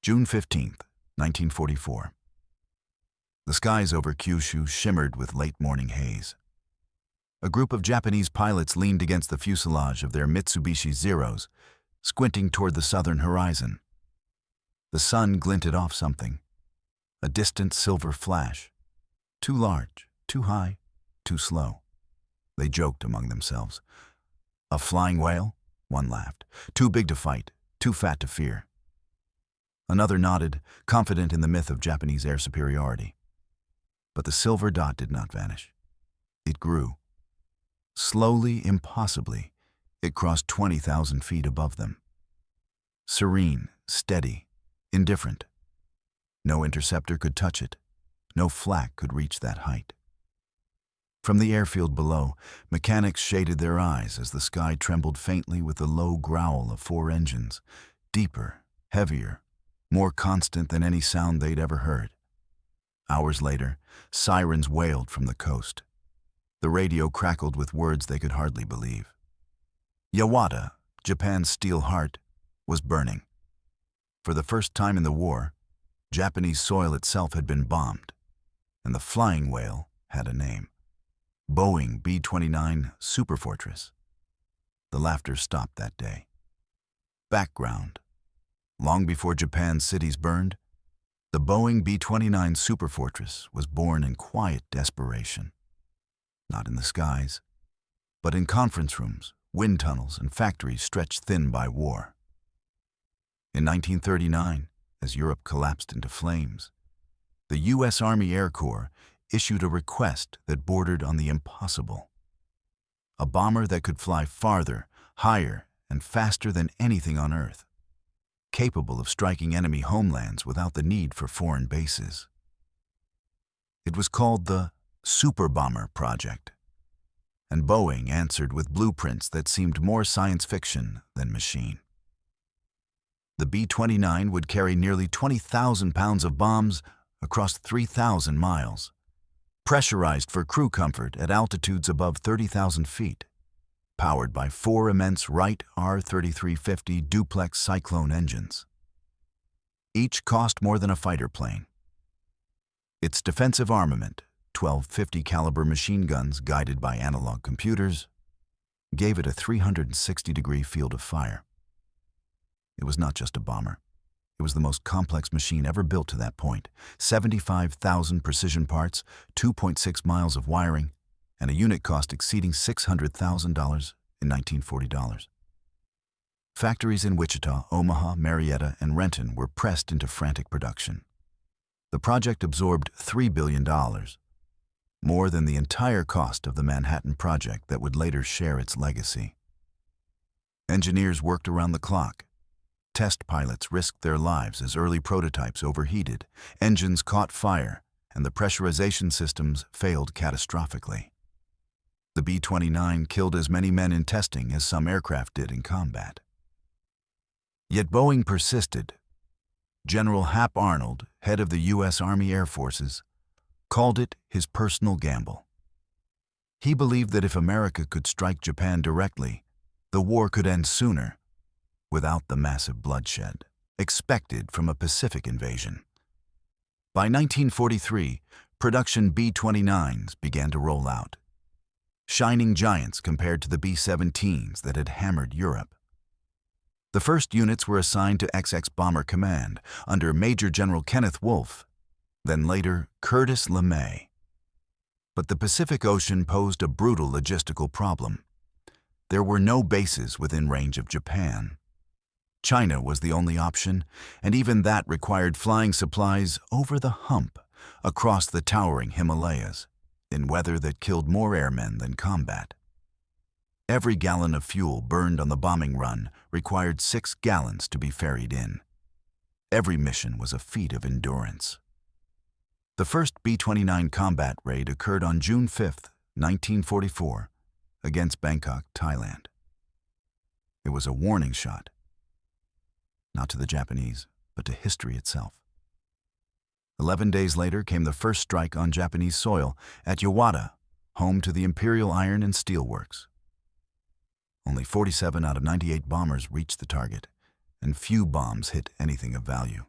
June 15, 1944. The skies over Kyushu shimmered with late-morning haze. A group of Japanese pilots leaned against the fuselage of their Mitsubishi Zeros, squinting toward the southern horizon. The sun glinted off something, a distant silver flash. Too large, too high, too slow. They joked among themselves. A flying whale? One laughed. Too big to fight, too fat to fear. Another nodded, confident in the myth of Japanese air superiority. But the silver dot did not vanish. It grew. Slowly, impossibly, it crossed 20,000 feet above them. Serene, steady, indifferent. No interceptor could touch it. No flak could reach that height. From the airfield below, mechanics shaded their eyes as the sky trembled faintly with the low growl of 4 engines, deeper, heavier, more constant than any sound they'd ever heard. Hours later, sirens wailed from the coast. The radio crackled with words they could hardly believe. Yawata, Japan's steel heart, was burning. For the first time in the war, Japanese soil itself had been bombed, and the flying whale had a name. Boeing B-29 Superfortress. The laughter stopped that day. Background. Long before Japan's cities burned, the Boeing B-29 Superfortress was born in quiet desperation. Not in the skies, but in conference rooms, wind tunnels, and factories stretched thin by war. In 1939, as Europe collapsed into flames, the U.S. Army Air Corps issued a request that bordered on the impossible. A bomber that could fly farther, higher, and faster than anything on Earth, capable of striking enemy homelands without the need for foreign bases. It was called the Super Bomber Project, and Boeing answered with blueprints that seemed more science fiction than machine. The B-29 would carry nearly 20,000 pounds of bombs across 3,000 miles, pressurized for crew comfort at altitudes above 30,000 feet, powered by 4 immense Wright R-3350 duplex Cyclone engines. Each cost more than a fighter plane. Its defensive armament, 12 50 caliber machine guns guided by analog computers, gave it a 360-degree field of fire. It was not just a bomber. It was the most complex machine ever built to that point. 75,000 precision parts, 2.6 miles of wiring, and a unit cost exceeding $600,000 in 1940 dollars. Factories in Wichita, Omaha, Marietta, and Renton were pressed into frantic production. The project absorbed $3 billion, more than the entire cost of the Manhattan Project that would later share its legacy. Engineers worked around the clock. Test pilots risked their lives as early prototypes overheated, engines caught fire, and the pressurization systems failed catastrophically. The B-29 killed as many men in testing as some aircraft did in combat. Yet Boeing persisted. General Hap Arnold, head of the U.S. Army Air Forces, called it his personal gamble. He believed that if America could strike Japan directly, the war could end sooner, without the massive bloodshed expected from a Pacific invasion. By 1943, production B-29s began to roll out. Shining giants compared to the B-17s that had hammered Europe. The first units were assigned to XX Bomber Command under Major General Kenneth Wolfe, then later Curtis LeMay. But the Pacific Ocean posed a brutal logistical problem. There were no bases within range of Japan. China was the only option, and even that required flying supplies over the hump across the towering Himalayas, in weather that killed more airmen than combat. Every gallon of fuel burned on the bombing run required 6 gallons to be ferried in. Every mission was a feat of endurance. The first B-29 combat raid occurred on June 5, 1944, against Bangkok, Thailand. It was a warning shot, not to the Japanese, but to history itself. 11 days later came the first strike on Japanese soil at Yawata, home to the Imperial Iron and Steel Works. Only 47 out of 98 bombers reached the target, and few bombs hit anything of value.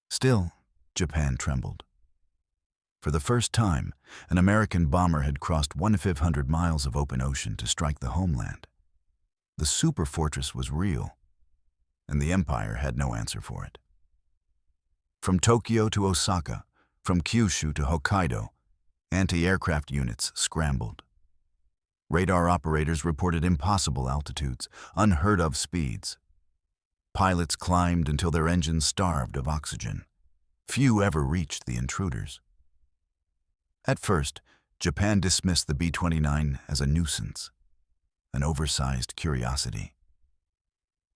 Still, Japan trembled. For the first time, an American bomber had crossed 1,500 miles of open ocean to strike the homeland. The superfortress was real, and the empire had no answer for it. From Tokyo to Osaka, from Kyushu to Hokkaido, anti-aircraft units scrambled. Radar operators reported impossible altitudes, unheard-of speeds. Pilots climbed until their engines starved of oxygen. Few ever reached the intruders. At first, Japan dismissed the B-29 as a nuisance, an oversized curiosity.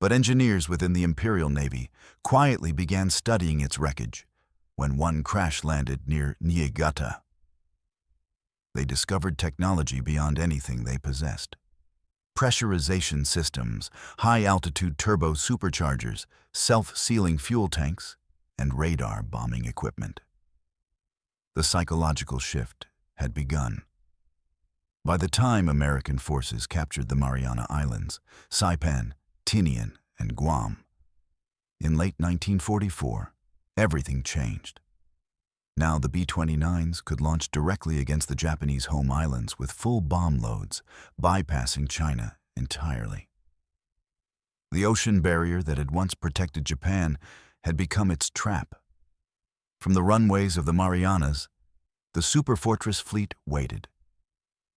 But engineers within the Imperial Navy quietly began studying its wreckage when one crash-landed near Niigata. They discovered technology beyond anything they possessed. Pressurization systems, high-altitude turbo superchargers, self-sealing fuel tanks, and radar bombing equipment. The psychological shift had begun. By the time American forces captured the Mariana Islands, Saipan, Tinian, and Guam, in late 1944, everything changed. Now the B-29s could launch directly against the Japanese home islands with full bomb loads, bypassing China entirely. The ocean barrier that had once protected Japan had become its trap. From the runways of the Marianas, the superfortress fleet waited.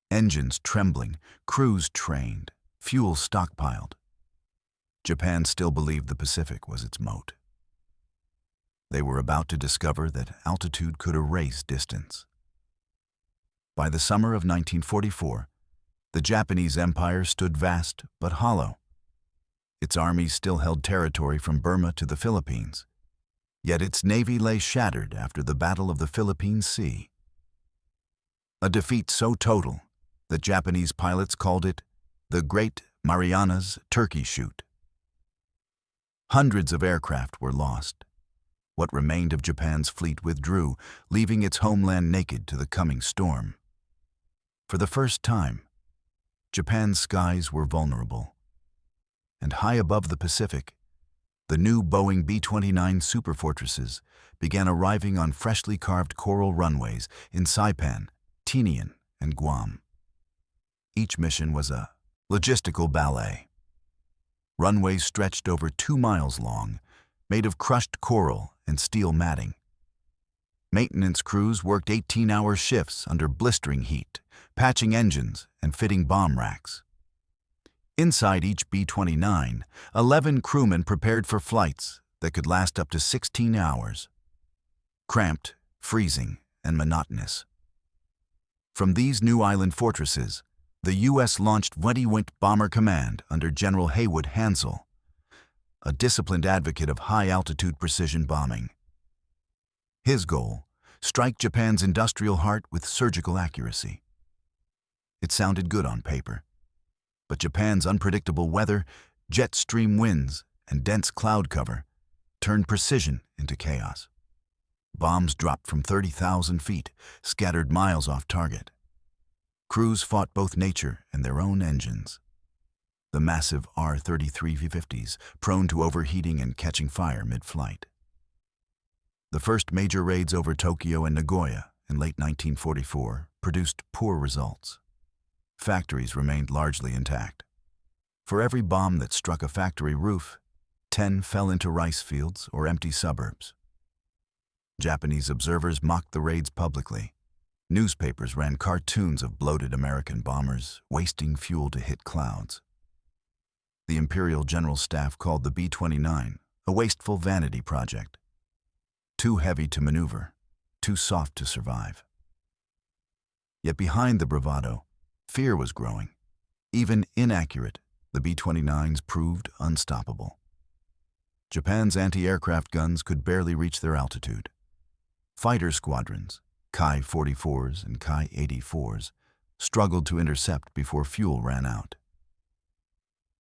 Engines trembling, crews trained, fuel stockpiled. Japan still believed the Pacific was its moat. They were about to discover that altitude could erase distance. By the summer of 1944, the Japanese Empire stood vast but hollow. Its armies still held territory from Burma to the Philippines, yet its navy lay shattered after the Battle of the Philippine Sea. A defeat so total that Japanese pilots called it the Great Marianas Turkey Shoot. Hundreds of aircraft were lost. What remained of Japan's fleet withdrew, leaving its homeland naked to the coming storm. For the first time, Japan's skies were vulnerable. And high above the Pacific, the new Boeing B-29 superfortresses began arriving on freshly carved coral runways in Saipan, Tinian, and Guam. Each mission was a logistical ballet. Runways stretched over 2 miles long, made of crushed coral and steel matting. Maintenance crews worked 18-hour shifts under blistering heat, patching engines and fitting bomb racks. Inside each B-29, 11 crewmen prepared for flights that could last up to 16 hours. Cramped, freezing, and monotonous. From these new island fortresses, the U.S. launched 20th Bomber Command under General Haywood Hansell, a disciplined advocate of high-altitude precision bombing. His goal, strike Japan's industrial heart with surgical accuracy. It sounded good on paper, but Japan's unpredictable weather, jet stream winds, and dense cloud cover turned precision into chaos. Bombs dropped from 30,000 feet, scattered miles off target. Crews fought both nature and their own engines. The massive R-33V-50s, prone to overheating and catching fire mid-flight. The first major raids over Tokyo and Nagoya in late 1944 produced poor results. Factories remained largely intact. For every bomb that struck a factory roof, 10 fell into rice fields or empty suburbs. Japanese observers mocked the raids publicly. Newspapers ran cartoons of bloated American bombers wasting fuel to hit clouds. The Imperial General Staff called the B-29 a wasteful vanity project. Too heavy to maneuver, too soft to survive. Yet behind the bravado, fear was growing. Even inaccurate, the B-29s proved unstoppable. Japan's anti-aircraft guns could barely reach their altitude. Fighter squadrons, Ki-44s and Ki-84s, struggled to intercept before fuel ran out.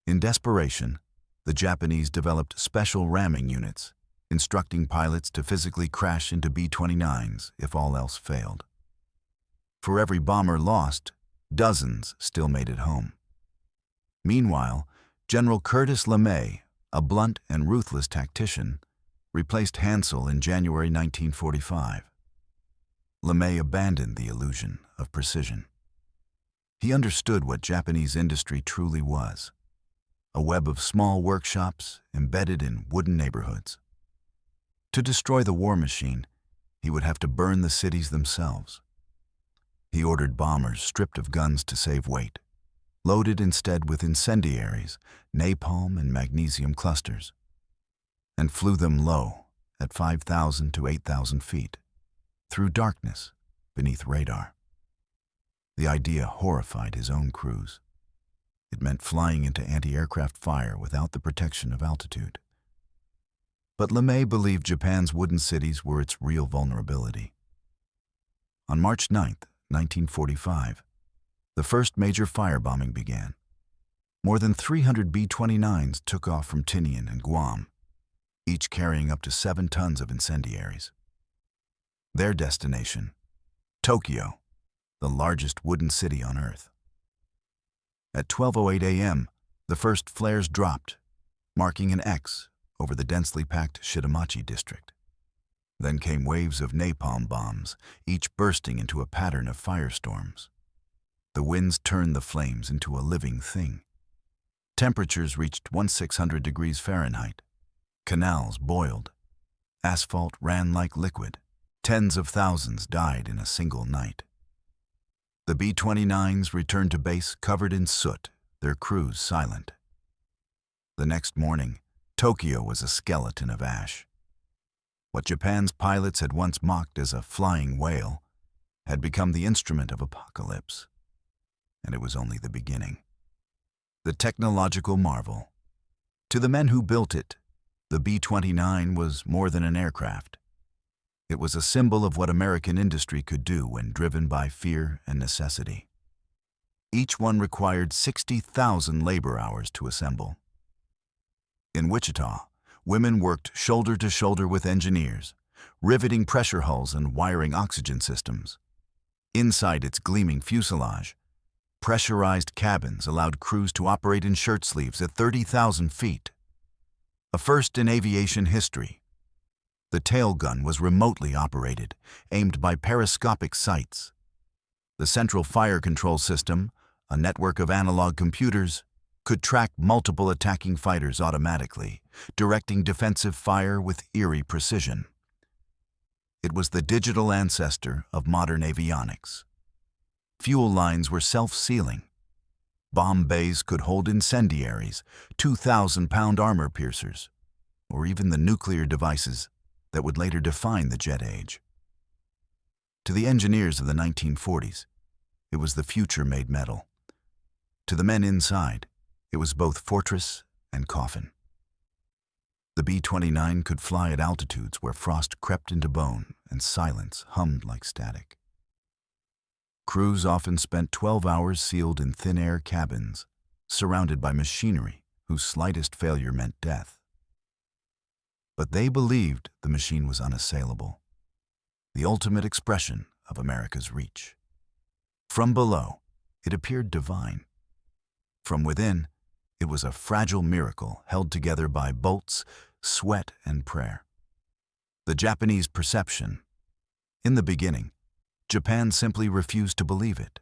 In desperation, the Japanese developed special ramming units, instructing pilots to physically crash into B-29s if all else failed. For every bomber lost, dozens still made it home. Meanwhile, General Curtis LeMay, a blunt and ruthless tactician, replaced Hansel in January 1945. LeMay abandoned the illusion of precision. He understood what Japanese industry truly was: a web of small workshops embedded in wooden neighborhoods. To destroy the war machine, he would have to burn the cities themselves. He ordered bombers stripped of guns to save weight, loaded instead with incendiaries, napalm and magnesium clusters, and flew them low at 5,000 to 8,000 feet, through darkness beneath radar. The idea horrified his own crews. It meant flying into anti-aircraft fire without the protection of altitude. But LeMay believed Japan's wooden cities were its real vulnerability. On March 9, 1945, the first major firebombing began. More than 300 B-29's took off from Tinian and Guam, each carrying up to 7 tons of incendiaries. Their destination, Tokyo, the largest wooden city on Earth. At 12:08 a.m., the first flares dropped, marking an X over the densely packed Shitamachi district. Then came waves of napalm bombs, each bursting into a pattern of firestorms. The winds turned the flames into a living thing. Temperatures reached 1600 degrees Fahrenheit. Canals boiled. Asphalt ran like liquid. Tens of thousands died in a single night. The B-29's returned to base covered in soot, their crews silent. The next morning, Tokyo was a skeleton of ash. What Japan's pilots had once mocked as a flying whale had become the instrument of apocalypse. And it was only the beginning. The technological marvel. To the men who built it, the B-29 was more than an aircraft. It was a symbol of what American industry could do when driven by fear and necessity. Each one required 60,000 labor hours to assemble. In Wichita, women worked shoulder to shoulder with engineers, riveting pressure hulls and wiring oxygen systems. Inside its gleaming fuselage, pressurized cabins allowed crews to operate in shirt sleeves at 30,000 feet. A first in aviation history. The tail gun was remotely operated, aimed by periscopic sights. The central fire control system, a network of analog computers, could track multiple attacking fighters automatically, directing defensive fire with eerie precision. It was the digital ancestor of modern avionics. Fuel lines were self-sealing. Bomb bays could hold incendiaries, 2,000-pound armor piercers, or even the nuclear devices that would later define the jet age. To the engineers of the 1940s, it was the future made metal. To the men inside, it was both fortress and coffin. The B-29 could fly at altitudes where frost crept into bone and silence hummed like static. Crews often spent 12 hours sealed in thin-air cabins, surrounded by machinery whose slightest failure meant death. But they believed the machine was unassailable, the ultimate expression of America's reach. From below, it appeared divine. From within, it was a fragile miracle held together by bolts, sweat, and prayer. The Japanese perception. In the beginning, Japan simply refused to believe it.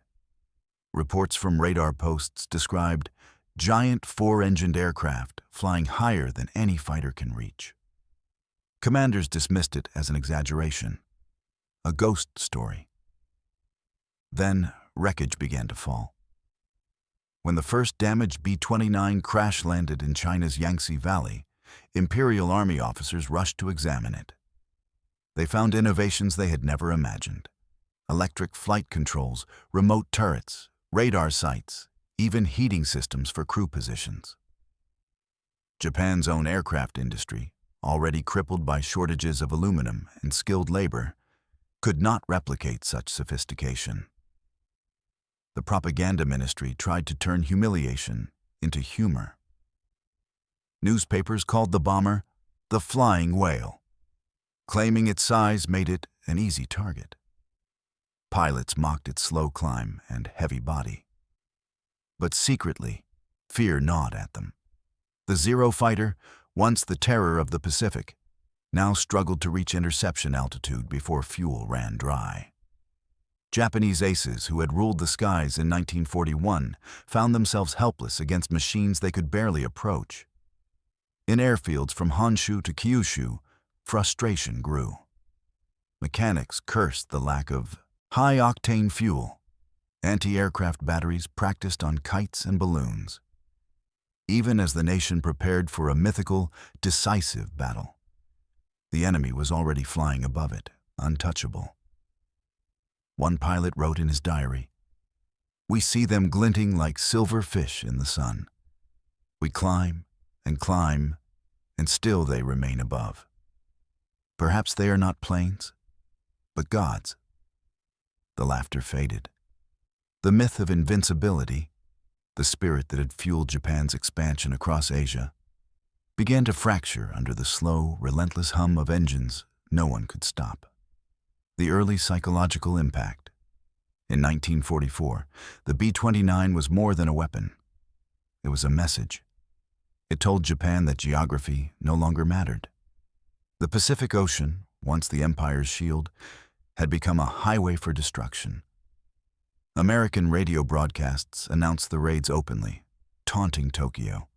Reports from radar posts described giant 4-engined aircraft flying higher than any fighter can reach. Commanders dismissed it as an exaggeration, a ghost story. Then wreckage began to fall. When the first damaged B-29 crash-landed in China's Yangtze Valley, Imperial Army officers rushed to examine it. They found innovations they had never imagined: electric flight controls, remote turrets, radar sights, even heating systems for crew positions. Japan's own aircraft industry, already crippled by shortages of aluminum and skilled labor, could not replicate such sophistication. The propaganda ministry tried to turn humiliation into humor. Newspapers called the bomber the flying whale, claiming its size made it an easy target. Pilots mocked its slow climb and heavy body. But secretly, fear gnawed at them. The Zero fighter, once the terror of the Pacific, now struggled to reach interception altitude before fuel ran dry. Japanese aces who had ruled the skies in 1941 found themselves helpless against machines they could barely approach. In airfields from Honshu to Kyushu, frustration grew. Mechanics cursed the lack of high-octane fuel. Anti-aircraft batteries practiced on kites and balloons. Even as the nation prepared for a mythical, decisive battle, the enemy was already flying above it, untouchable. One pilot wrote in his diary, "We see them glinting like silver fish in the sun. We climb, and still they remain above. Perhaps they are not planes, but gods." The laughter faded. The myth of invincibility, the spirit that had fueled Japan's expansion across Asia, began to fracture under the slow, relentless hum of engines no one could stop. The early psychological impact. In 1944, the B-29 was more than a weapon. It was a message. It told Japan that geography no longer mattered. The Pacific Ocean, once the empire's shield, had become a highway for destruction. American radio broadcasts announced the raids openly, taunting Tokyo.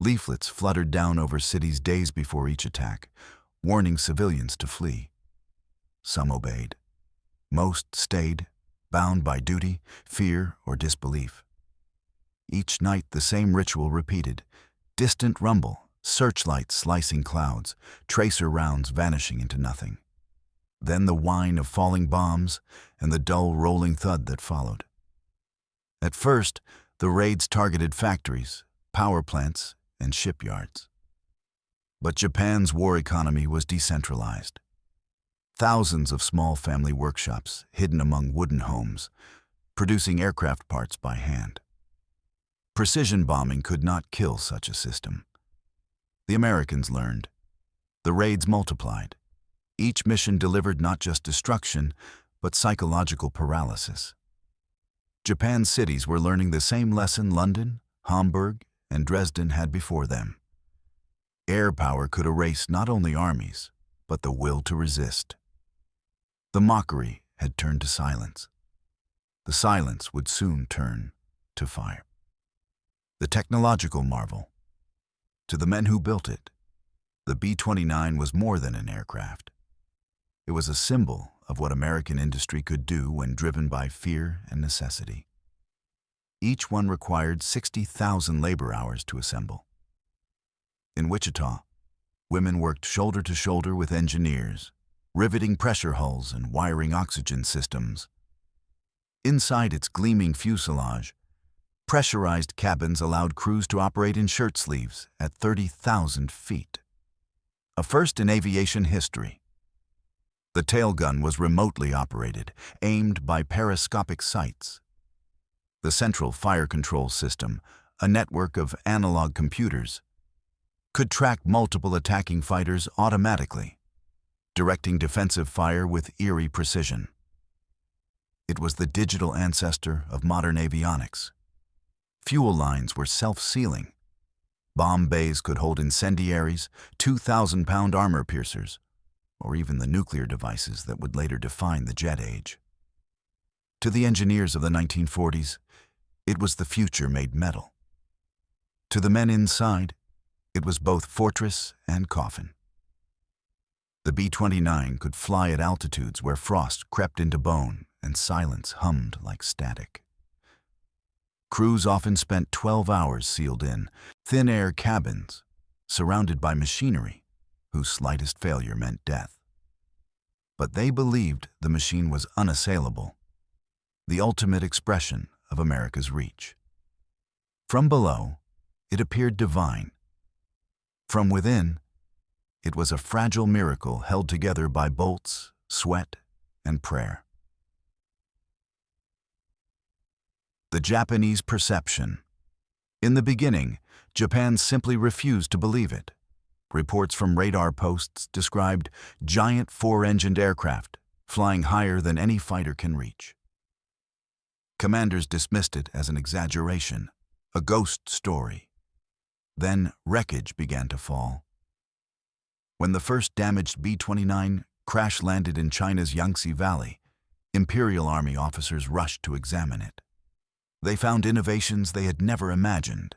Leaflets fluttered down over cities days before each attack, warning civilians to flee. Some obeyed. Most stayed, bound by duty, fear, or disbelief. Each night the same ritual repeated: distant rumble, searchlights slicing clouds, tracer rounds vanishing into nothing. Then the whine of falling bombs and the dull rolling thud that followed. At first, the raids targeted factories, power plants, and shipyards. But Japan's war economy was decentralized. Thousands of small family workshops hidden among wooden homes, producing aircraft parts by hand. Precision bombing could not kill such a system. The Americans learned. The raids multiplied. Each mission delivered not just destruction, but psychological paralysis. Japan's cities were learning the same lesson London, Hamburg, and Dresden had before them. Air power could erase not only armies, but the will to resist. The mockery had turned to silence. The silence would soon turn to fire. The technological marvel. To the men who built it, the B-29 was more than an aircraft. It was a symbol of what American industry could do when driven by fear and necessity. Each one required 60,000 labor hours to assemble. In Wichita, women worked shoulder to shoulder with engineers, riveting pressure hulls and wiring oxygen systems. Inside its gleaming fuselage, pressurized cabins allowed crews to operate in shirt sleeves at 30,000 feet. A first in aviation history. The tail gun was remotely operated, aimed by periscopic sights. The central fire control system, a network of analog computers, could track multiple attacking fighters automatically, directing defensive fire with eerie precision. It was the digital ancestor of modern avionics. Fuel lines were self-sealing. Bomb bays could hold incendiaries, 2,000-pound armor piercers, or even the nuclear devices that would later define the jet age. To the engineers of the 1940s, it was the future made metal. To the men inside, it was both fortress and coffin. The B-29 could fly at altitudes where frost crept into bone and silence hummed like static. Crews often spent 12 hours sealed in thin-air cabins, surrounded by machinery whose slightest failure meant death. But they believed the machine was unassailable, the ultimate expression of America's reach. From below, it appeared divine. From within, it was a fragile miracle held together by bolts, sweat, and prayer. The Japanese perception. In the beginning, Japan simply refused to believe it. Reports from radar posts described giant four-engined aircraft flying higher than any fighter can reach. Commanders dismissed it as an exaggeration, a ghost story. Then wreckage began to fall. When the first damaged B-29 crash-landed in China's Yangtze Valley, Imperial Army officers rushed to examine it. They found innovations they had never imagined: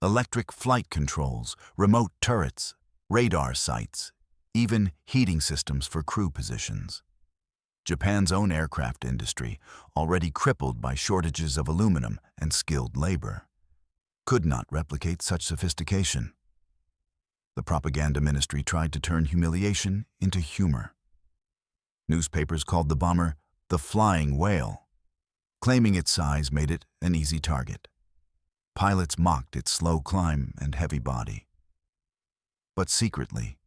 electric flight controls, remote turrets, radar sights, even heating systems for crew positions. Japan's own aircraft industry, already crippled by shortages of aluminum and skilled labor, could not replicate such sophistication. The propaganda ministry tried to turn humiliation into humor. Newspapers called the bomber the Flying Whale, claiming its size made it an easy target. Pilots mocked its slow climb and heavy body. But secretly,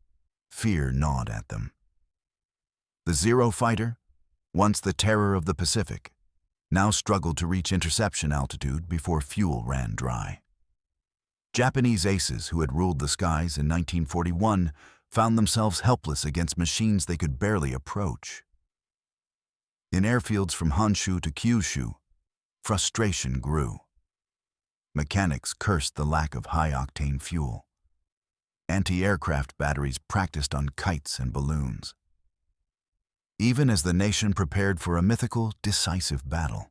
fear gnawed at them. The Zero fighter, once the terror of the Pacific, now struggled to reach interception altitude before fuel ran dry. Japanese aces who had ruled the skies in 1941 found themselves helpless against machines they could barely approach. In airfields from Honshu to Kyushu, frustration grew. Mechanics cursed the lack of high-octane fuel. Anti-aircraft batteries practiced on kites and balloons. Even as the nation prepared for a mythical, decisive battle,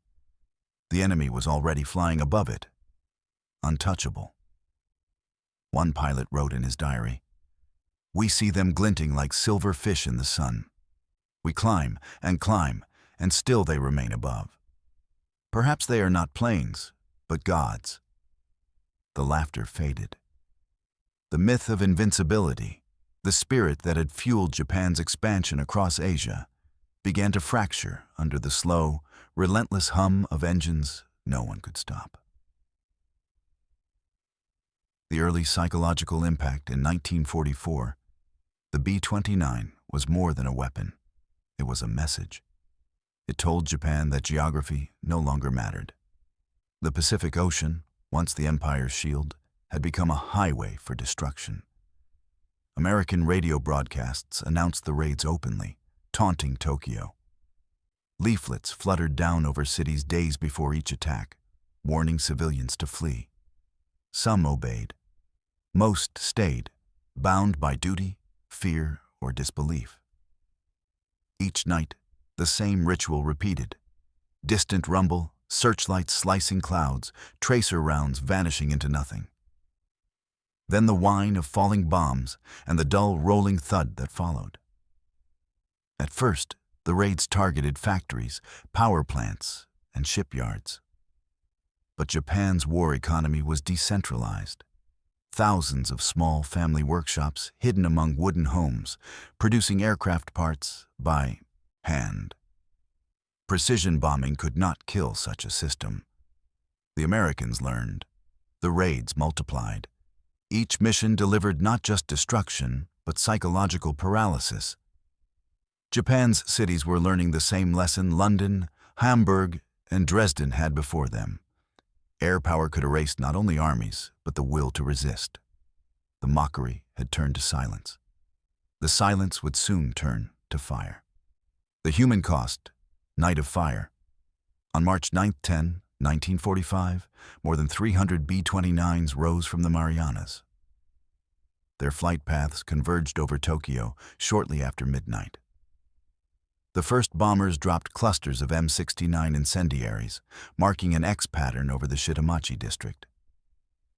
the enemy was already flying above it, untouchable. One pilot wrote in his diary, "We see them glinting like silver fish in the sun. We climb, and still they remain above. Perhaps they are not planes, but gods." The laughter faded. The myth of invincibility, the spirit that had fueled Japan's expansion across Asia, began to fracture under the slow, relentless hum of engines no one could stop. The early psychological impact in 1944, the B-29 was more than a weapon. It was a message. It told Japan that geography no longer mattered. The Pacific Ocean, once the empire's shield, had become a highway for destruction. American radio broadcasts announced the raids openly, taunting Tokyo. Leaflets fluttered down over cities days before each attack, warning civilians to flee. Some obeyed. Most stayed, bound by duty, fear, or disbelief. Each night, the same ritual repeated: distant rumble, searchlights slicing clouds, tracer rounds vanishing into nothing. Then the whine of falling bombs and the dull rolling thud that followed. At first, the raids targeted factories, power plants, and shipyards. But Japan's war economy was decentralized. Thousands of small family workshops hidden among wooden homes, producing aircraft parts by hand. Precision bombing could not kill such a system. The Americans learned. The raids multiplied. Each mission delivered not just destruction, but psychological paralysis. Japan's cities were learning the same lesson London, Hamburg, and Dresden had before them. Air power could erase not only armies, but the will to resist. The mockery had turned to silence. The silence would soon turn to fire. The human cost: Night of Fire. On March 9-10, 1945, more than 300 B-29s rose from the Marianas. Their flight paths converged over Tokyo shortly after midnight. The first bombers dropped clusters of M69 incendiaries, marking an X pattern over the Shitamachi district.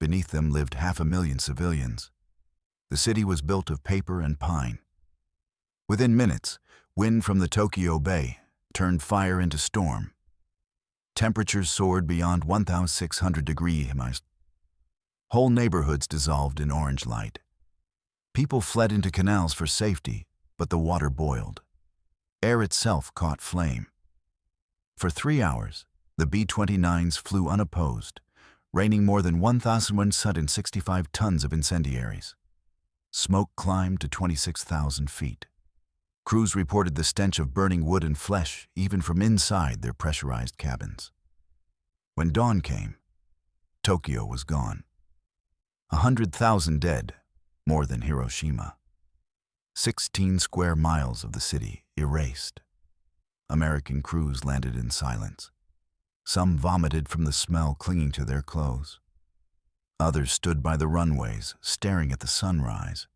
Beneath them lived 500,000 civilians. The city was built of paper and pine. Within minutes, wind from the Tokyo Bay turned fire into storm. Temperatures soared beyond 1,600 degrees. Whole neighborhoods dissolved in orange light. People fled into canals for safety, but the water boiled. Air itself caught flame. For 3 hours, the B-29s flew unopposed, raining more than 1,165 tons of incendiaries. Smoke climbed to 26,000 feet. Crews reported the stench of burning wood and flesh even from inside their pressurized cabins. When dawn came, Tokyo was gone. 100,000 dead, more than Hiroshima. 16 square miles of the city erased. American crews landed in silence. Some vomited from the smell clinging to their clothes. Others stood by the runways, staring at the sunrise.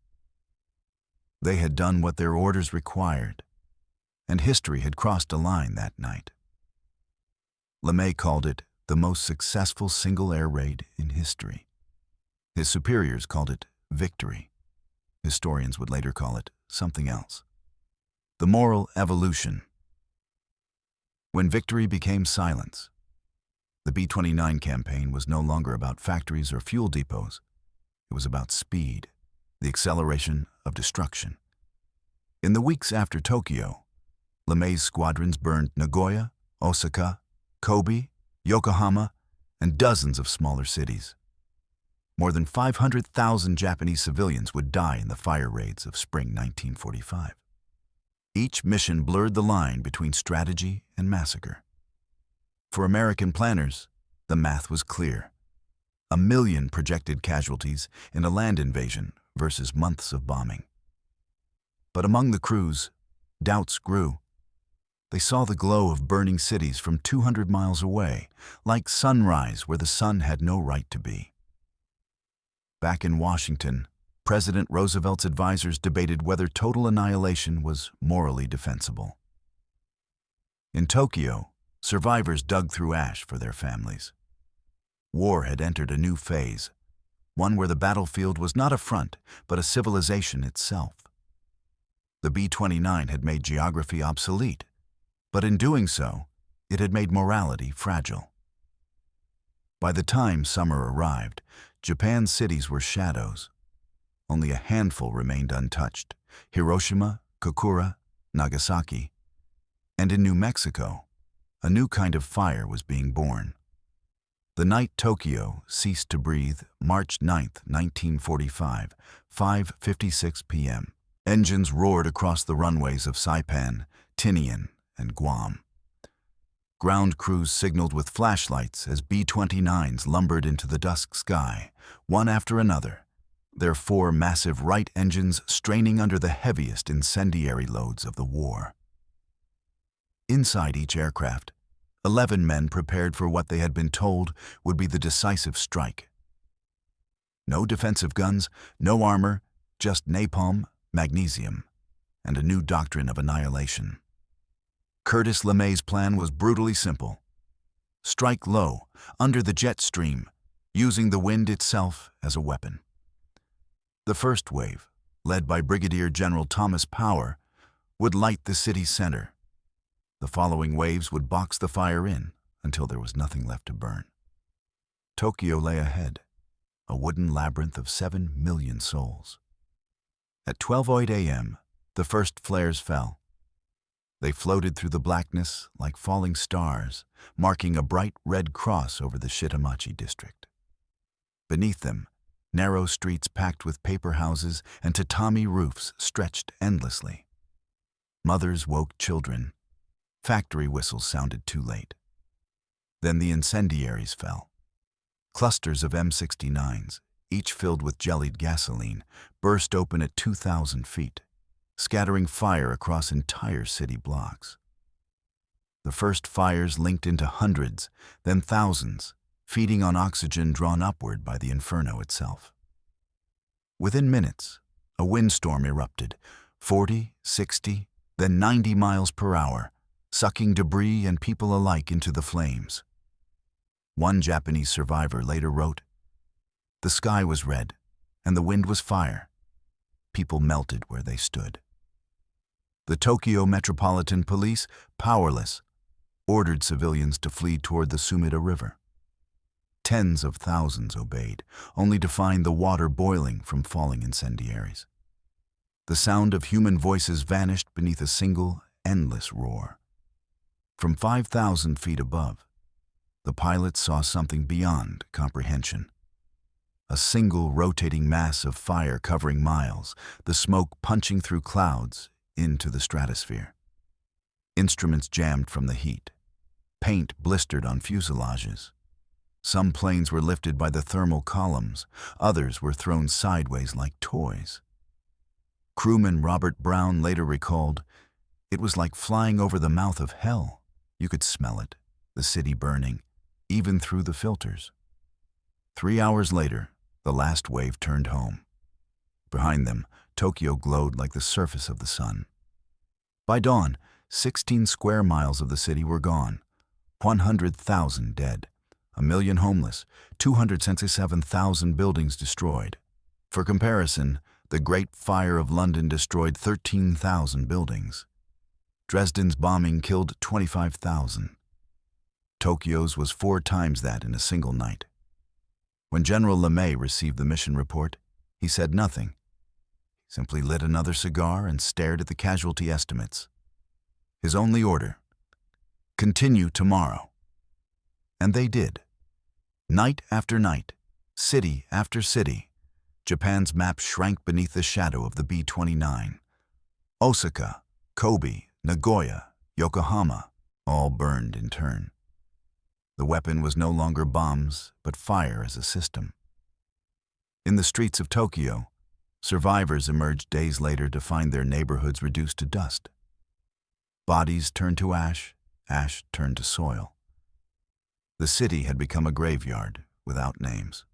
They had done what their orders required, and history had crossed a line that night. LeMay called it the most successful single air raid in history. His superiors called it victory. Historians would later call it something else. The moral evolution. When victory became silence, the B-29 campaign was no longer about factories or fuel depots. It was about speed, the acceleration of destruction. In the weeks after Tokyo, LeMay's squadrons burned Nagoya, Osaka, Kobe, Yokohama, and dozens of smaller cities. More than 500,000 Japanese civilians would die in the fire raids of spring 1945. Each mission blurred the line between strategy and massacre. For American planners, the math was clear. 1 million projected casualties in a land invasion versus months of bombing. But among the crews, doubts grew. They saw the glow of burning cities from 200 miles away, like sunrise where the sun had no right to be. Back in Washington, President Roosevelt's advisors debated whether total annihilation was morally defensible. In Tokyo, survivors dug through ash for their families. War had entered a new phase, one where the battlefield was not a front, but a civilization itself. The B-29 had made geography obsolete, but in doing so, it had made morality fragile. By the time summer arrived, Japan's cities were shadows. Only a handful remained untouched: Hiroshima, Kokura, Nagasaki. And in New Mexico, a new kind of fire was being born. The night Tokyo ceased to breathe, March 9, 1945, 5:56 p.m. Engines roared across the runways of Saipan, Tinian, and Guam. Ground crews signaled with flashlights as B-29s lumbered into the dusk sky, one after another, their 4 massive right engines straining under the heaviest incendiary loads of the war. Inside each aircraft, 11 men prepared for what they had been told would be the decisive strike. No defensive guns, no armor, just napalm, magnesium, and a new doctrine of annihilation. Curtis LeMay's plan was brutally simple: strike low, under the jet stream, using the wind itself as a weapon. The first wave, led by Brigadier General Thomas Power, would light the city's center. The following waves would box the fire in until there was nothing left to burn. Tokyo lay ahead, a wooden labyrinth of 7 million souls. At 12:08 a.m., the first flares fell. They floated through the blackness like falling stars, marking a bright red cross over the Shitamachi district. Beneath them, narrow streets packed with paper houses and tatami roofs stretched endlessly. Mothers woke children. Factory whistles sounded too late. Then the incendiaries fell. Clusters of M69s, each filled with jellied gasoline, burst open at 2,000 feet, scattering fire across entire city blocks. The first fires linked into hundreds, then thousands, feeding on oxygen drawn upward by the inferno itself. Within minutes, a windstorm erupted, 40, 60, then 90 miles per hour, sucking debris and people alike into the flames. One Japanese survivor later wrote, "The sky was red, and the wind was fire. People melted where they stood." The Tokyo Metropolitan Police, powerless, ordered civilians to flee toward the Sumida River. Tens of thousands obeyed, only to find the water boiling from falling incendiaries. The sound of human voices vanished beneath a single, endless roar. From 5,000 feet above, the pilots saw something beyond comprehension. A single rotating mass of fire covering miles, the smoke punching through clouds into the stratosphere. Instruments jammed from the heat. Paint blistered on fuselages. Some planes were lifted by the thermal columns, others were thrown sideways like toys. Crewman Robert Brown later recalled, "It was like flying over the mouth of hell. You could smell it, the city burning, even through the filters." 3 hours later, the last wave turned home. Behind them, Tokyo glowed like the surface of the sun. By dawn, 16 square miles of the city were gone, 100,000 dead, 1,000,000 homeless, 277,000 buildings destroyed. For comparison, the Great Fire of London destroyed 13,000 buildings. Dresden's bombing killed 25,000. Tokyo's was 4 times that in a single night. When General LeMay received the mission report, he said nothing. He simply lit another cigar and stared at the casualty estimates. His only order: continue tomorrow. And they did. Night after night, city after city, Japan's map shrank beneath the shadow of the B-29. Osaka, Kobe, Nagoya, Yokohama, all burned in turn. The weapon was no longer bombs, but fire as a system. In the streets of Tokyo, survivors emerged days later to find their neighborhoods reduced to dust. Bodies turned to ash, ash turned to soil. The city had become a graveyard without names.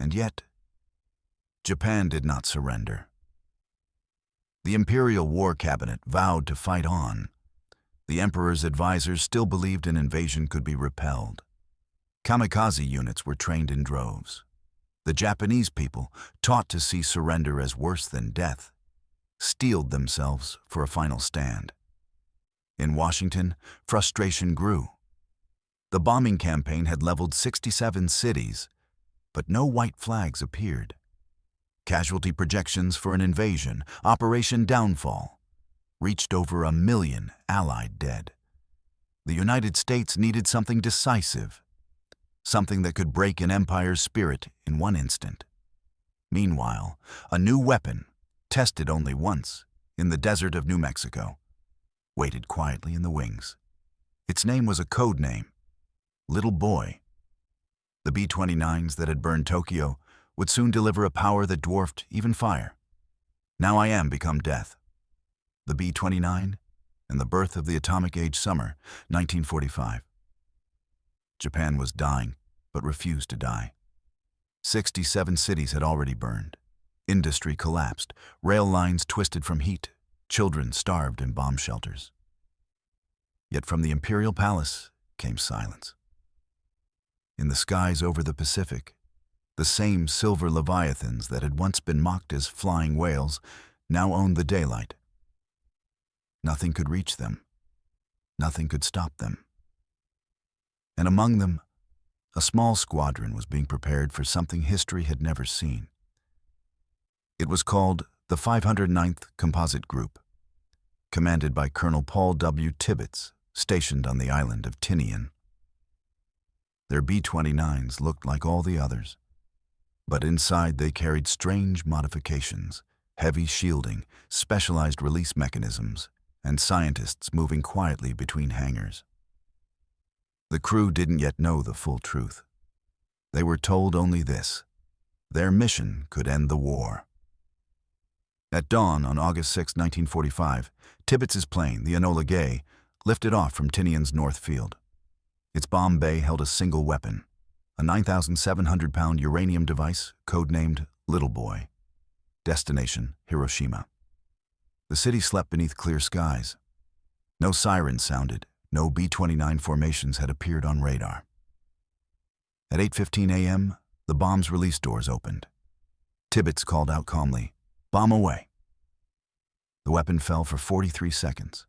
And yet, Japan did not surrender. The Imperial War Cabinet vowed to fight on. The Emperor's advisors still believed an invasion could be repelled. Kamikaze units were trained in droves. The Japanese people, taught to see surrender as worse than death, steeled themselves for a final stand. In Washington, frustration grew. The bombing campaign had leveled 67 cities, but no white flags appeared. Casualty projections for an invasion, Operation Downfall, reached over 1,000,000 Allied dead. The United States needed something decisive, something that could break an empire's spirit in one instant. Meanwhile, a new weapon, tested only once, in the desert of New Mexico, waited quietly in the wings. Its name was a code name: Little Boy. The B-29s that had burned Tokyo would soon deliver a power that dwarfed even fire. Now I Am become death. The B-29 and the birth of the atomic age summer, 1945. Japan was dying, but refused to die. 67 cities had already burned. Industry collapsed, rail lines twisted from heat, children starved in bomb shelters. Yet from the Imperial Palace came silence. In the skies over the Pacific, the same silver leviathans that had once been mocked as flying whales now owned the daylight. Nothing could reach them. Nothing could stop them. And among them, a small squadron was being prepared for something history had never seen. It was called the 509th Composite Group, commanded by Colonel Paul W. Tibbets, stationed on the island of Tinian. Their B-29s looked like all the others, but inside they carried strange modifications, heavy shielding, specialized release mechanisms, and scientists moving quietly between hangars. The crew didn't yet know the full truth. They were told only this: their mission could end the war. At dawn on August 6, 1945, Tibbets's plane, the Enola Gay, lifted off from Tinian's North Field. Its bomb bay held a single weapon, a 9,700-pound uranium device codenamed Little Boy. Destination: Hiroshima. The city slept beneath clear skies. No sirens sounded, no B-29 formations had appeared on radar. At 8:15 a.m., the bomb's release doors opened. Tibbets called out calmly, "Bomb away." The weapon fell for 43 seconds.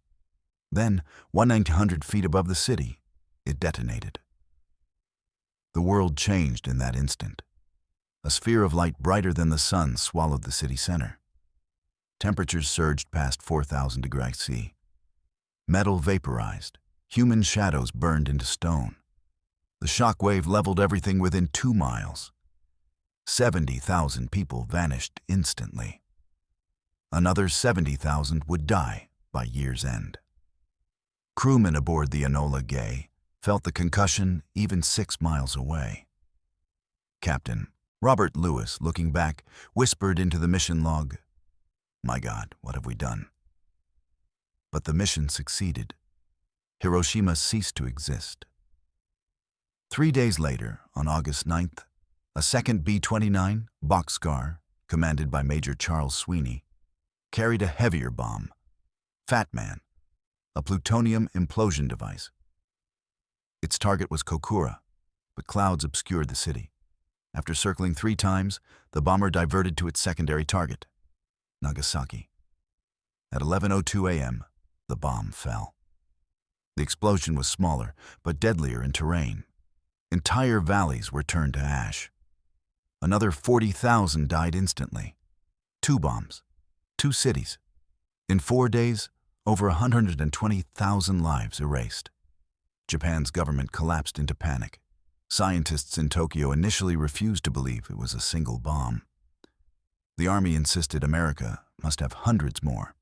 Then, 1,900 feet above the city, it detonated. The world changed in that instant. A sphere of light brighter than the sun swallowed the city center. Temperatures surged past 4,000 degrees C. Metal vaporized. Human shadows burned into stone. The shock wave leveled everything within 2 miles. 70,000 people vanished instantly. Another 70,000 would die by year's end. Crewmen aboard the Enola Gay felt the concussion even 6 miles away. Captain Robert Lewis, looking back, whispered into the mission log, "My God, what have we done?" But the mission succeeded. Hiroshima ceased to exist. 3 days later, on August 9th, a second B-29, Boxcar, commanded by Major Charles Sweeney, carried a heavier bomb, Fat Man, a plutonium implosion device. Its target was Kokura, but clouds obscured the city. After circling 3 times, the bomber diverted to its secondary target, Nagasaki. At 11:02 a.m., the bomb fell. The explosion was smaller, but deadlier in terrain. Entire valleys were turned to ash. Another 40,000 died instantly. 2 bombs, 2 cities. In 4 days, over 120,000 lives erased. Japan's government collapsed into panic. Scientists in Tokyo initially refused to believe it was a single bomb. The army insisted America must have hundreds more.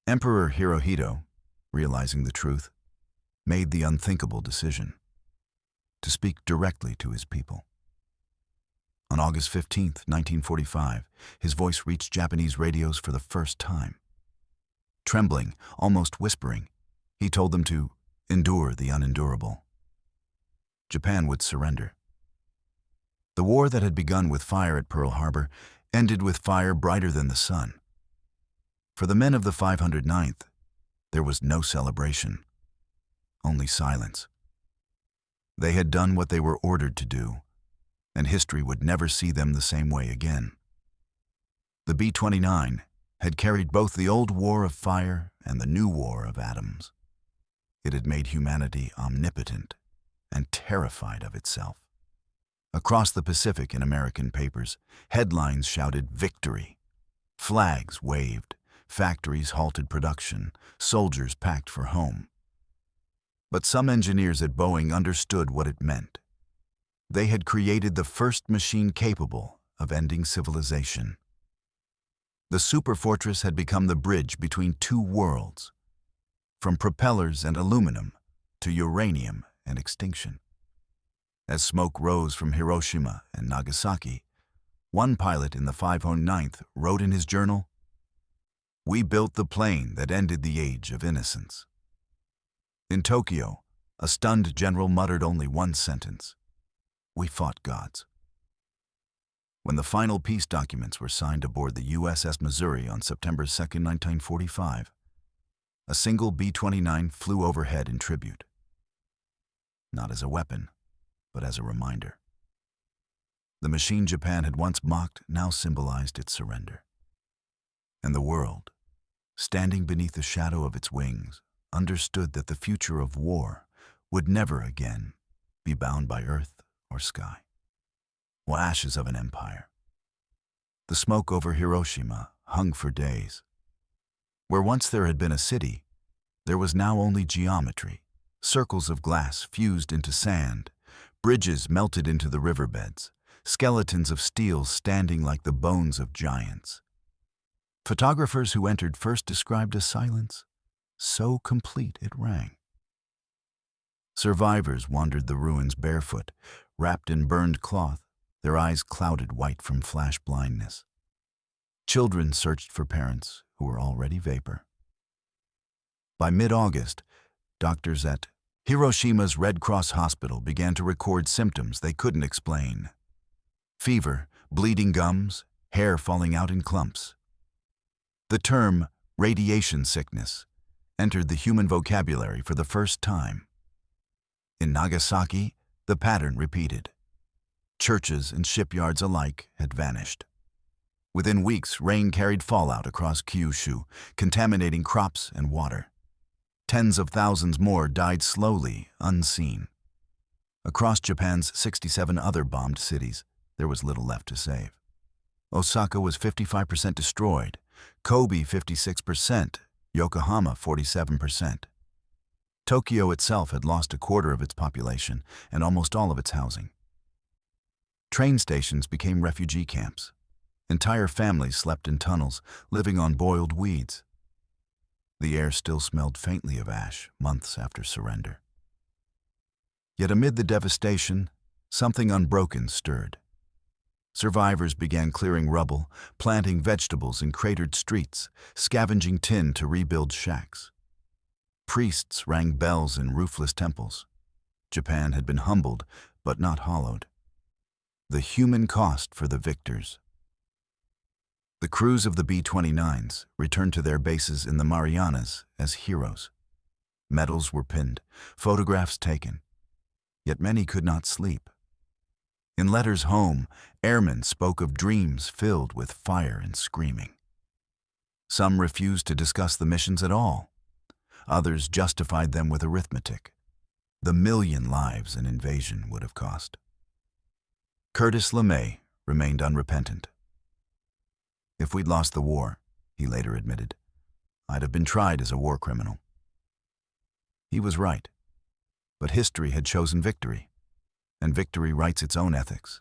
Emperor Hirohito, realizing the truth, made the unthinkable decision to speak directly to his people. On August 15, 1945, his voice reached Japanese radios for the first time. Trembling, almost whispering, he told them to endure the unendurable. Japan would surrender. The war that had begun with fire at Pearl Harbor ended with fire brighter than the sun. For the men of the 509th, there was no celebration, only silence. They had done what they were ordered to do, and history would never see them the same way again. The B-29 had carried both the old war of fire and the new war of atoms. It had made humanity omnipotent and terrified of itself. Across the Pacific in American papers, headlines shouted victory. Flags waved, factories halted production, soldiers packed for home. But some engineers at Boeing understood what it meant. They had created the first machine capable of ending civilization. The superfortress had become the bridge between 2 worlds, from propellers and aluminum to uranium and extinction. As smoke rose from Hiroshima and Nagasaki, one pilot in the 509th wrote in his journal, "We built the plane that ended the age of innocence." In Tokyo, a stunned general muttered only one sentence, "We fought gods." When the final peace documents were signed aboard the USS Missouri on September 2, 1945, a single B-29 flew overhead in tribute. Not as a weapon, but as a reminder. The machine Japan had once mocked now symbolized its surrender. And the world, standing beneath the shadow of its wings, understood that the future of war would never again be bound by earth or sky. Well, ashes of an empire. The smoke over Hiroshima hung for days. Where once there had been a city, there was now only geometry, circles of glass fused into sand, bridges melted into the riverbeds, skeletons of steel standing like the bones of giants. Photographers who entered first described a silence so complete it rang. Survivors wandered the ruins barefoot, wrapped in burned cloth, their eyes clouded white from flash blindness. Children searched for parents who were already vapor. By mid-August, doctors at Hiroshima's Red Cross Hospital began to record symptoms they couldn't explain. Fever, bleeding gums, hair falling out in clumps. The term radiation sickness entered the human vocabulary for the first time. In Nagasaki, the pattern repeated. Churches and shipyards alike had vanished. Within weeks, rain carried fallout across Kyushu, contaminating crops and water. Tens of thousands more died slowly, unseen. Across Japan's 67 other bombed cities, there was little left to save. Osaka was 55% destroyed, Kobe 56%, Yokohama 47%. Tokyo itself had lost a quarter of its population and almost all of its housing. Train stations became refugee camps. Entire families slept in tunnels, living on boiled weeds. The air still smelled faintly of ash months after surrender. Yet amid the devastation, something unbroken stirred. Survivors began clearing rubble, planting vegetables in cratered streets, scavenging tin to rebuild shacks. Priests rang bells in roofless temples. Japan had been humbled, but not hollowed. The human cost for the victors The crews of the B-29s returned to their bases in the Marianas as heroes. Medals were pinned, photographs taken, yet many could not sleep. In letters home, airmen spoke of dreams filled with fire and screaming. Some refused to discuss the missions at all. Others justified them with arithmetic. The million lives an invasion would have cost. Curtis LeMay remained unrepentant. "If we'd lost the war," he later admitted, "I'd have been tried as a war criminal." He was right, but history had chosen victory, and victory writes its own ethics.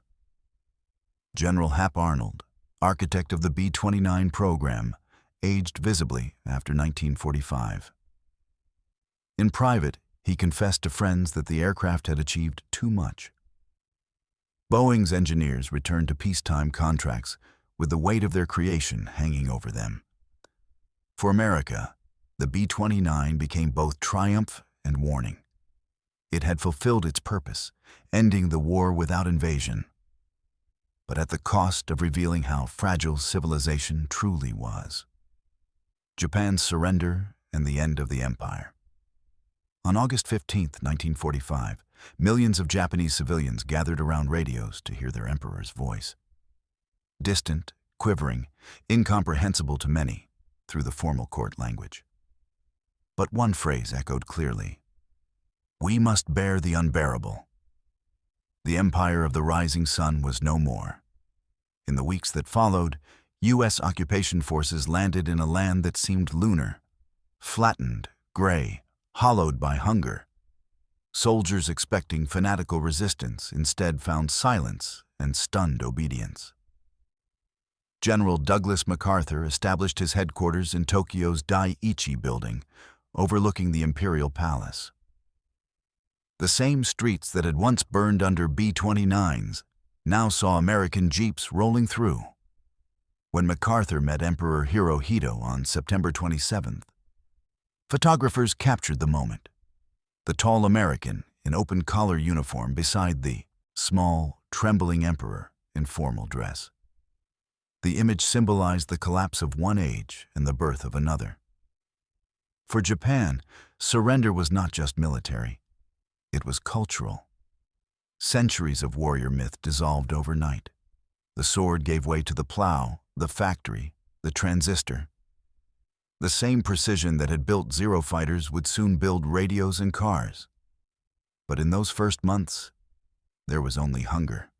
General Hap Arnold, architect of the B-29 program, aged visibly after 1945. In private, he confessed to friends that the aircraft had achieved too much. Boeing's engineers returned to peacetime contracts with the weight of their creation hanging over them. For America, the B-29 became both triumph and warning. It had fulfilled its purpose, ending the war without invasion, but at the cost of revealing how fragile civilization truly was. Japan's surrender and the end of the empire. On August 15, 1945, millions of Japanese civilians gathered around radios to hear their emperor's voice. Distant, quivering, incomprehensible to many through the formal court language. But one phrase echoed clearly: "We must bear the unbearable." The empire of the rising sun was no more. In the weeks that followed, U.S. occupation forces landed in a land that seemed lunar, flattened, gray, hollowed by hunger. Soldiers expecting fanatical resistance instead found silence and stunned obedience. General Douglas MacArthur established his headquarters in Tokyo's Daiichi building, overlooking the Imperial Palace. The same streets that had once burned under B-29s now saw American jeeps rolling through. When MacArthur met Emperor Hirohito on September 27th, photographers captured the moment. The tall American in open-collar uniform beside the small, trembling emperor in formal dress. The image symbolized the collapse of one age and the birth of another. For Japan, surrender was not just military. It was cultural. Centuries of warrior myth dissolved overnight. The sword gave way to the plow, the factory, the transistor. The same precision that had built Zero fighters would soon build radios and cars. But in those first months, there was only hunger.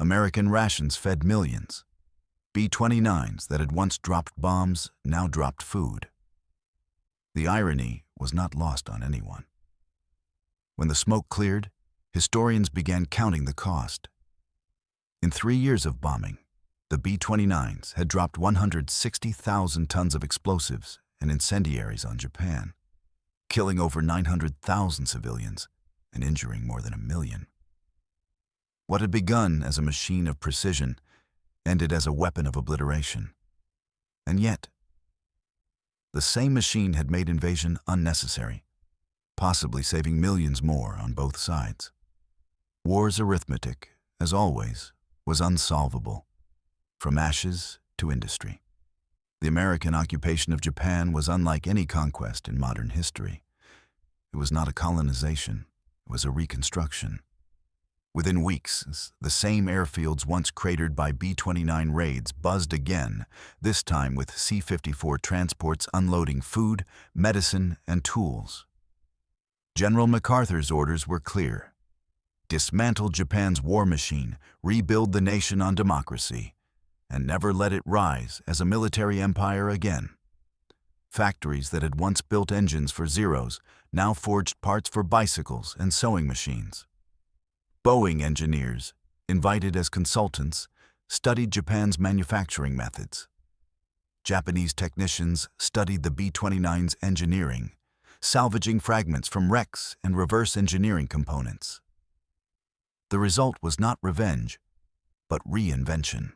American rations fed millions. B-29s that had once dropped bombs now dropped food. The irony was not lost on anyone. When the smoke cleared, historians began counting the cost. In 3 years of bombing, the B-29s had dropped 160,000 tons of explosives and incendiaries on Japan, killing over 900,000 civilians and injuring more than 1 million. What had begun as a machine of precision ended as a weapon of obliteration. And yet, the same machine had made invasion unnecessary, possibly saving millions more on both sides. War's arithmetic, as always, was unsolvable, from ashes to industry. The American occupation of Japan was unlike any conquest in modern history. It was not a colonization, it was a reconstruction. Within weeks, the same airfields once cratered by B-29 raids buzzed again, this time with C-54 transports unloading food, medicine, and tools. General MacArthur's orders were clear: dismantle Japan's war machine, rebuild the nation on democracy, and never let it rise as a military empire again. Factories that had once built engines for Zeros now forged parts for bicycles and sewing machines. Boeing engineers, invited as consultants, studied Japan's manufacturing methods. Japanese technicians studied the B-29's engineering, salvaging fragments from wrecks and reverse engineering components. The result was not revenge, but reinvention.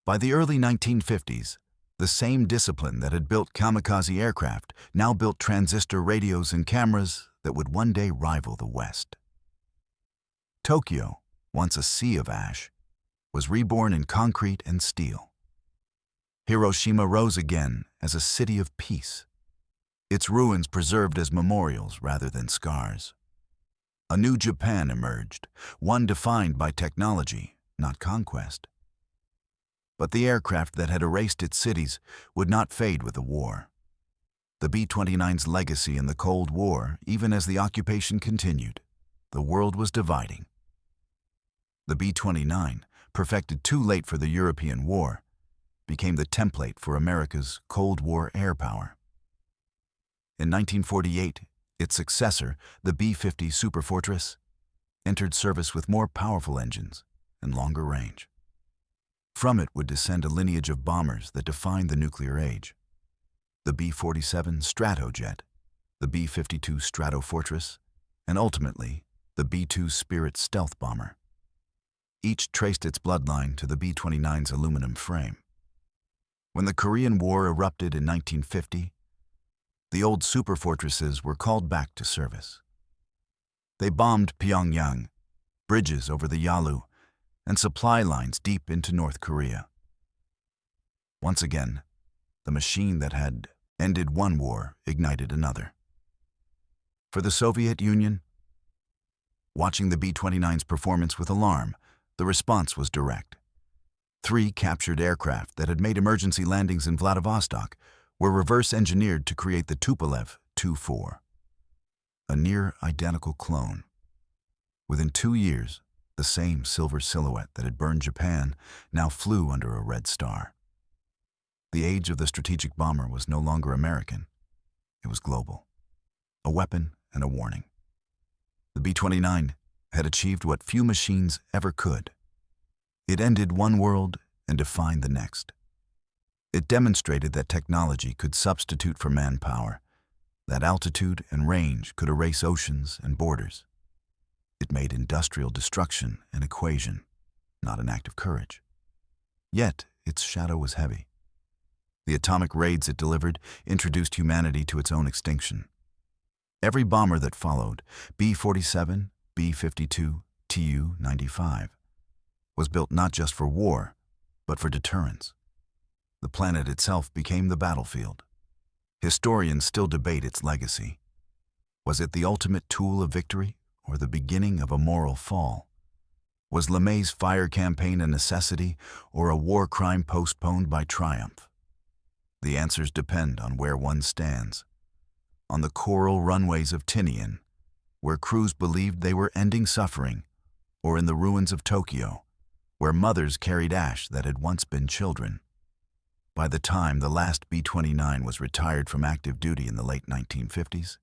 By the early 1950s, the same discipline that had built kamikaze aircraft now built transistor radios and cameras that would one day rival the West. Tokyo, once a sea of ash, was reborn in concrete and steel. Hiroshima rose again as a city of peace, its ruins preserved as memorials rather than scars. A new Japan emerged, one defined by technology, not conquest. But the aircraft that had erased its cities would not fade with the war. The B-29's legacy in the Cold War, even as the occupation continued, the world was dividing. The B-29, perfected too late for the European war, became the template for America's Cold War air power. In 1948, its successor, the B-50 Superfortress, entered service with more powerful engines and longer range. From it would descend a lineage of bombers that defined the nuclear age. The B-47 Stratojet, the B-52 Stratofortress, and ultimately, the B-2 Spirit stealth bomber. Each traced its bloodline to the B-29's aluminum frame. When the Korean War erupted in 1950, the old superfortresses were called back to service. They bombed Pyongyang, bridges over the Yalu, and supply lines deep into North Korea. Once again, the machine that had ended one war ignited another. For the Soviet Union, watching the B-29's performance with alarm, the response was direct. 3 captured aircraft that had made emergency landings in Vladivostok were reverse-engineered to create the Tupolev Tu-4, a near-identical clone. Within 2 years, the same silver silhouette that had burned Japan now flew under a red star. The age of the strategic bomber was no longer American. It was global, a weapon and a warning. The B-29 had achieved what few machines ever could. It ended one world and defined the next. It demonstrated that technology could substitute for manpower, that altitude and range could erase oceans and borders. It made industrial destruction an equation, not an act of courage. Yet, its shadow was heavy. The atomic raids it delivered introduced humanity to its own extinction. Every bomber that followed, B-47, B-52, Tu-95, was built not just for war, but for deterrence. The planet itself became the battlefield. Historians still debate its legacy. Was it the ultimate tool of victory or the beginning of a moral fall? Was LeMay's fire campaign a necessity or a war crime postponed by triumph? The answers depend on where one stands. On the coral runways of Tinian, where crews believed they were ending suffering, or in the ruins of Tokyo, where mothers carried ash that had once been children. By the time the last B-29 was retired from active duty in the late 1950s,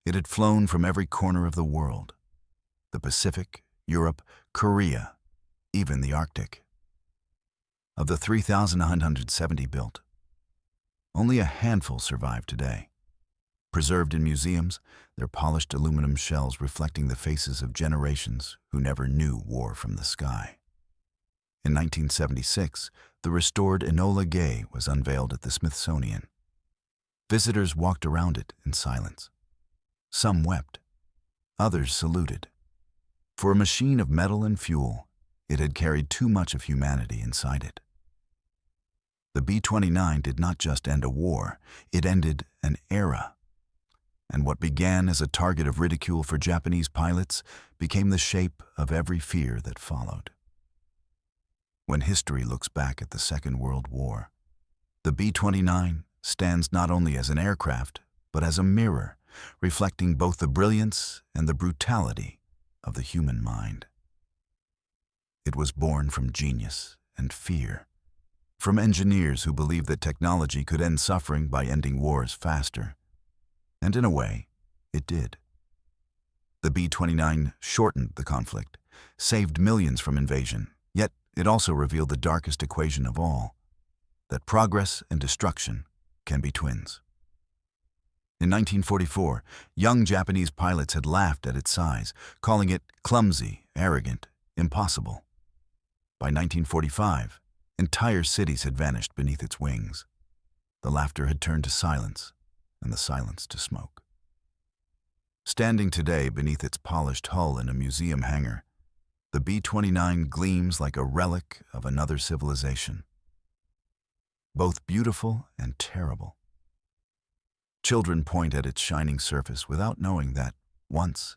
it had flown from every corner of the world: the Pacific, Europe, Korea, even the Arctic. Of the 3,170 built, only a handful survive today. Preserved in museums, their polished aluminum shells reflecting the faces of generations who never knew war from the sky. In 1976, the restored Enola Gay was unveiled at the Smithsonian. Visitors walked around it in silence. Some wept. Others saluted. For a machine of metal and fuel, it had carried too much of humanity inside it. The B-29 did not just end a war, it ended an era. And what began as a target of ridicule for Japanese pilots became the shape of every fear that followed. When history looks back at the Second World War, the B-29 stands not only as an aircraft, but as a mirror, reflecting both the brilliance and the brutality of the human mind. It was born from genius and fear, from engineers who believed that technology could end suffering by ending wars faster. And in a way, it did. The B-29 shortened the conflict, saved millions from invasion, yet it also revealed the darkest equation of all, that progress and destruction can be twins. In 1944, young Japanese pilots had laughed at its size, calling it clumsy, arrogant, impossible. By 1945, entire cities had vanished beneath its wings. The laughter had turned to silence, and the silence to smoke. Standing today beneath its polished hull in a museum hangar, the B-29 gleams like a relic of another civilization. both beautiful and terrible. Children point at its shining surface without knowing that, once,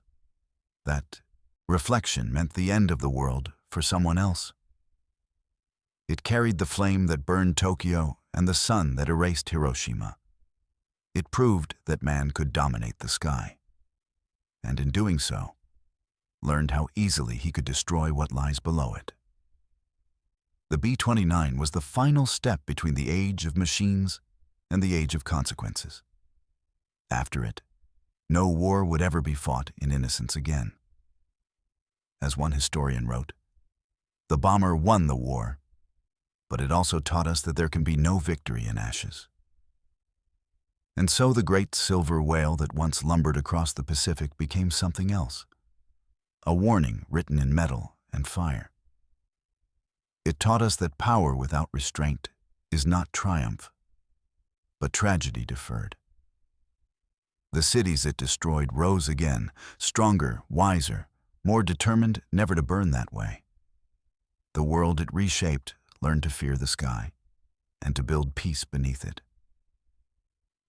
that reflection meant the end of the world for someone else. It carried the flame that burned Tokyo and the sun that erased Hiroshima. It proved that man could dominate the sky, and in doing so, learned how easily he could destroy what lies below it. The B-29 was the final step between the age of machines and the age of consequences. After it, no war would ever be fought in innocence again. As one historian wrote, "The bomber won the war, but it also taught us that there can be no victory in ashes." And so the great silver whale that once lumbered across the Pacific became something else, a warning written in metal and fire. It taught us that power without restraint is not triumph, but tragedy deferred. The cities it destroyed rose again, stronger, wiser, more determined never to burn that way. The world it reshaped learned to fear the sky and to build peace beneath it.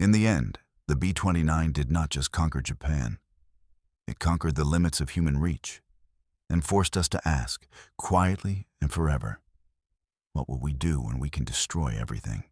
In the end, the B-29 did not just conquer Japan. It conquered the limits of human reach and forced us to ask, quietly and forever, what will we do when we can destroy everything?